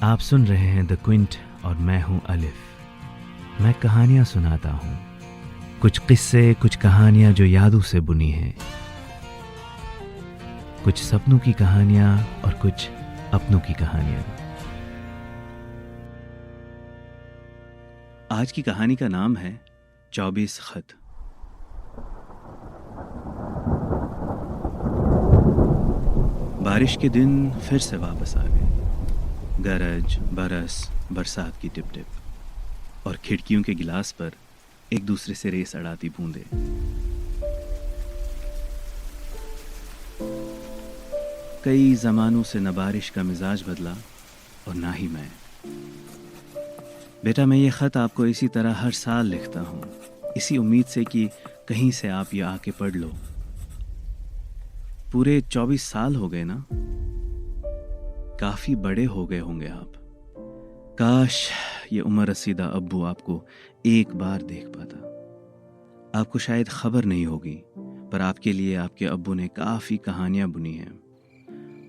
आप सुन रहे हैं द क्विंट और मैं हूं अलिफ। मैं कहानियां सुनाता हूं, कुछ किस्से, कुछ कहानियां जो यादों से बुनी हैं, कुछ सपनों की कहानियां और कुछ अपनों की कहानियां। आज की कहानी का नाम है 24 खत। बारिश के दिन फिर से वापस आ गए। गरज, बरस, बरसात की टिप टिप और खिड़कियों के गिलास पर एक दूसरे से रेस अड़ाती बूंदें। कई जमानों से न बारिश का मिजाज बदला और ना ही मैं। बेटा, मैं ये खत आपको इसी तरह हर साल लिखता हूँ, इसी उम्मीद से कि कहीं से आप ये आके पढ़ लो। पूरे 24 साल हो गए ना। काफी बड़े हो गए होंगे आप। काश ये उम्र रसीदा अब्बू आपको एक बार देख पाता। आपको शायद खबर नहीं होगी, पर आपके लिए आपके अब्बू ने काफी कहानियां बुनी हैं,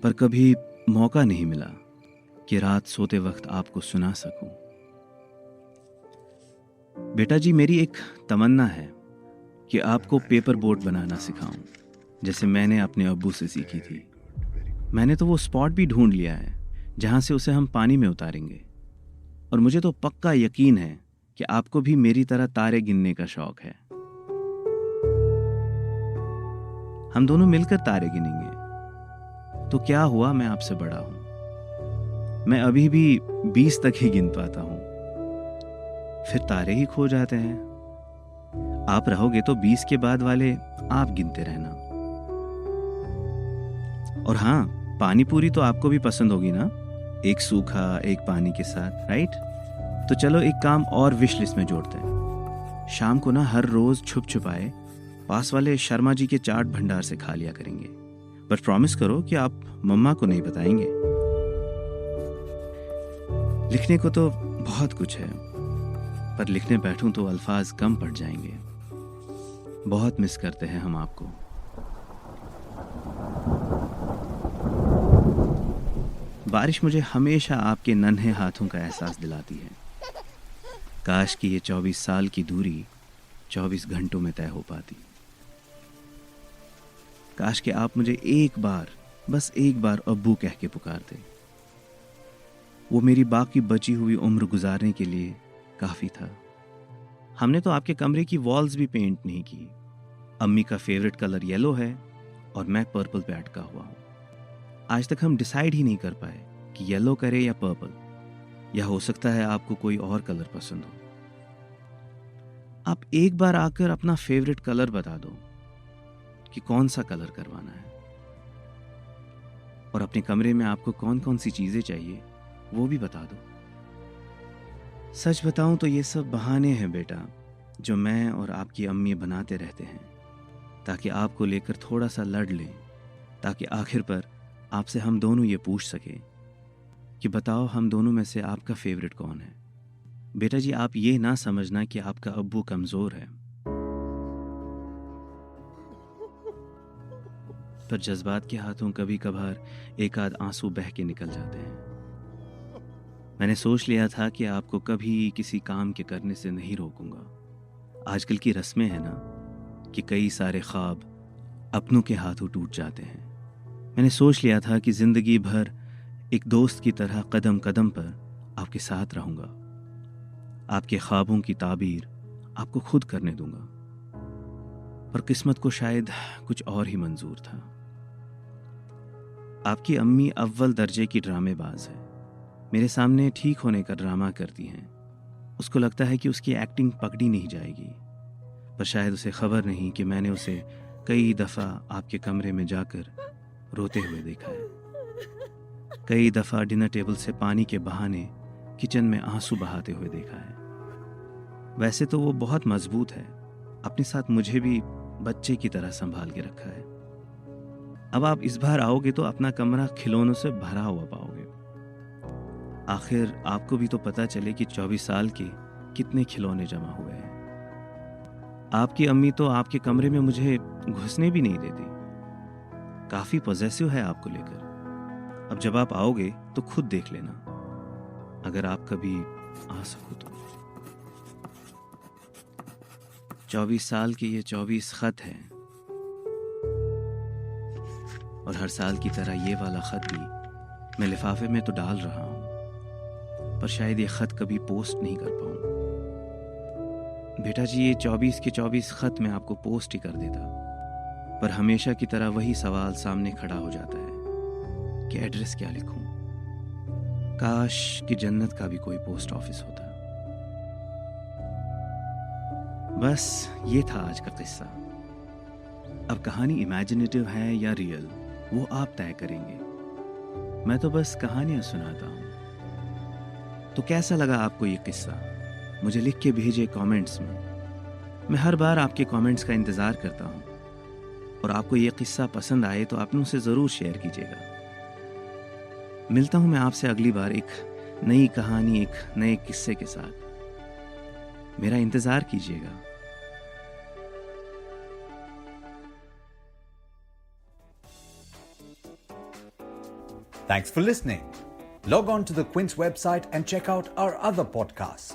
पर कभी मौका नहीं मिला कि रात सोते वक्त आपको सुना सकूं। बेटा जी, मेरी एक तमन्ना है कि आपको पेपर बोट बनाना सिखाऊं, जैसे मैंने अपने अब्बू से सीखी थी। मैंने तो वो स्पॉट भी ढूंढ लिया है जहां से उसे हम पानी में उतारेंगे, और मुझे तो पक्का यकीन है कि आपको भी मेरी तरह तारे गिनने का शौक है। हम दोनों मिलकर तारे गिनेंगे। तो क्या हुआ, मैं आपसे बड़ा हूं। मैं अभी भी 20 तक ही गिन पाता हूं, फिर तारे ही खो जाते हैं। आप रहोगे तो 20 के बाद वाले आप गिनते रहना। और हाँ, पानी पूरी तो आपको भी पसंद होगी ना, एक सूखा एक पानी के साथ, राइट? तो चलो एक काम और विश लिस्ट में जोड़ते हैं। शाम को ना हर रोज छुप छुपाए पास वाले शर्मा जी के चाट भंडार से खा लिया करेंगे, पर प्रॉमिस करो कि आप मम्मा को नहीं बताएंगे। लिखने को तो बहुत कुछ है, पर लिखने बैठूं तो अल्फाज कम पड़ जाएंगे। बहुत मिस करते हैं हम आपको। बारिश मुझे हमेशा आपके नन्हे हाथों का एहसास दिलाती है। काश कि ये 24 साल की दूरी 24 घंटों में तय हो पाती। काश कि आप मुझे एक बार, बस एक बार अब्बू कह के पुकारते। वो मेरी बाकी बची हुई उम्र गुजारने के लिए काफी था। हमने तो आपके कमरे की वॉल्स भी पेंट नहीं की। अम्मी का फेवरेट कलर येलो है और मैं पर्पल पे अटका हुआ हूं। आज तक हम डिसाइड ही नहीं कर पाए कि येलो करे या पर्पल, या हो सकता है आपको कोई और कलर पसंद हो। आप एक बार आकर अपना फेवरेट कलर बता दो कि कौन सा कलर करवाना है, और अपने कमरे में आपको कौन कौन सी चीजें चाहिए वो भी बता दो। सच बताऊं तो ये सब बहाने हैं बेटा, जो मैं और आपकी अम्मी बनाते रहते हैं ताकि आपको लेकर थोड़ा सा लड़ लें, ताकि आखिर पर आपसे हम दोनों ये पूछ सके कि बताओ हम दोनों में से आपका फेवरेट कौन है। बेटा जी, आप ये ना समझना कि आपका अब्बू कमजोर है, पर जज्बात के हाथों कभी कभार एक आध आंसू बह के निकल जाते हैं। मैंने सोच लिया था कि आपको कभी किसी काम के करने से नहीं रोकूंगा। आजकल की रस्में हैं ना कि कई सारे ख्वाब अपनों के हाथों टूट जाते हैं। मैंने सोच लिया था कि जिंदगी भर एक दोस्त की तरह कदम कदम पर आपके साथ रहूंगा। आपके ख्वाबों की ताबीर आपको खुद करने दूंगा, पर किस्मत को शायद कुछ और ही मंजूर था। आपकी अम्मी अव्वल दर्जे की ड्रामेबाज है। मेरे सामने ठीक होने का ड्रामा करती हैं। उसको लगता है कि उसकी एक्टिंग पकड़ी नहीं जाएगी, पर शायद उसे खबर नहीं कि मैंने उसे कई दफ़ा आपके कमरे में जाकर रोते हुए देखा है। कई दफ़ा डिनर टेबल से पानी के बहाने किचन में आंसू बहाते हुए देखा है। वैसे तो वो बहुत मजबूत है, अपने साथ मुझे भी बच्चे की तरह संभाल के रखा है। अब आप इस बार आओगे तो अपना कमरा खिलौनों से भरा हुआ पाओगे। आखिर आपको भी तो पता चले कि 24 साल के कितने खिलौने जमा हुए हैं। आपकी अम्मी तो आपके कमरे में मुझे घुसने भी नहीं देती। काफी पॉजेसिव है आपको लेकर। अब जब आप आओगे तो खुद देख लेना। अगर आप कभी आ सको तो। 24 साल के ये 24 खत हैं, और हर साल की तरह ये वाला खत भी मैं लिफाफे में तो डाल रहा हूं, पर शायद ये खत कभी पोस्ट नहीं कर पाऊं। बेटा जी, ये 24 के 24 खत मैं आपको पोस्ट ही कर देता, पर हमेशा की तरह वही सवाल सामने खड़ा हो जाता है कि एड्रेस क्या लिखूं। काश कि जन्नत का भी कोई पोस्ट ऑफिस होता। बस ये था आज का किस्सा। अब कहानी इमेजिनेटिव है या रियल, वो आप तय करेंगे। मैं तो बस कहानियां सुनाता हूं। तो कैसा लगा आपको ये किस्सा? मुझे लिख के भेजे कमेंट्स में। मैं हर बार आपके कमेंट्स का इंतज़ार करता हूं, और आपको ये किस्सा पसंद आए तो आप उसे ज़रूर शेयर कीजिएगा। मिलता हूं मैं आपसे अगली बार एक नई कहानी, एक नए किस्से के साथ। मेरा इंतज़ार कीजिएगा। Thanks for listening. Log on to the Quince website and check out our other podcasts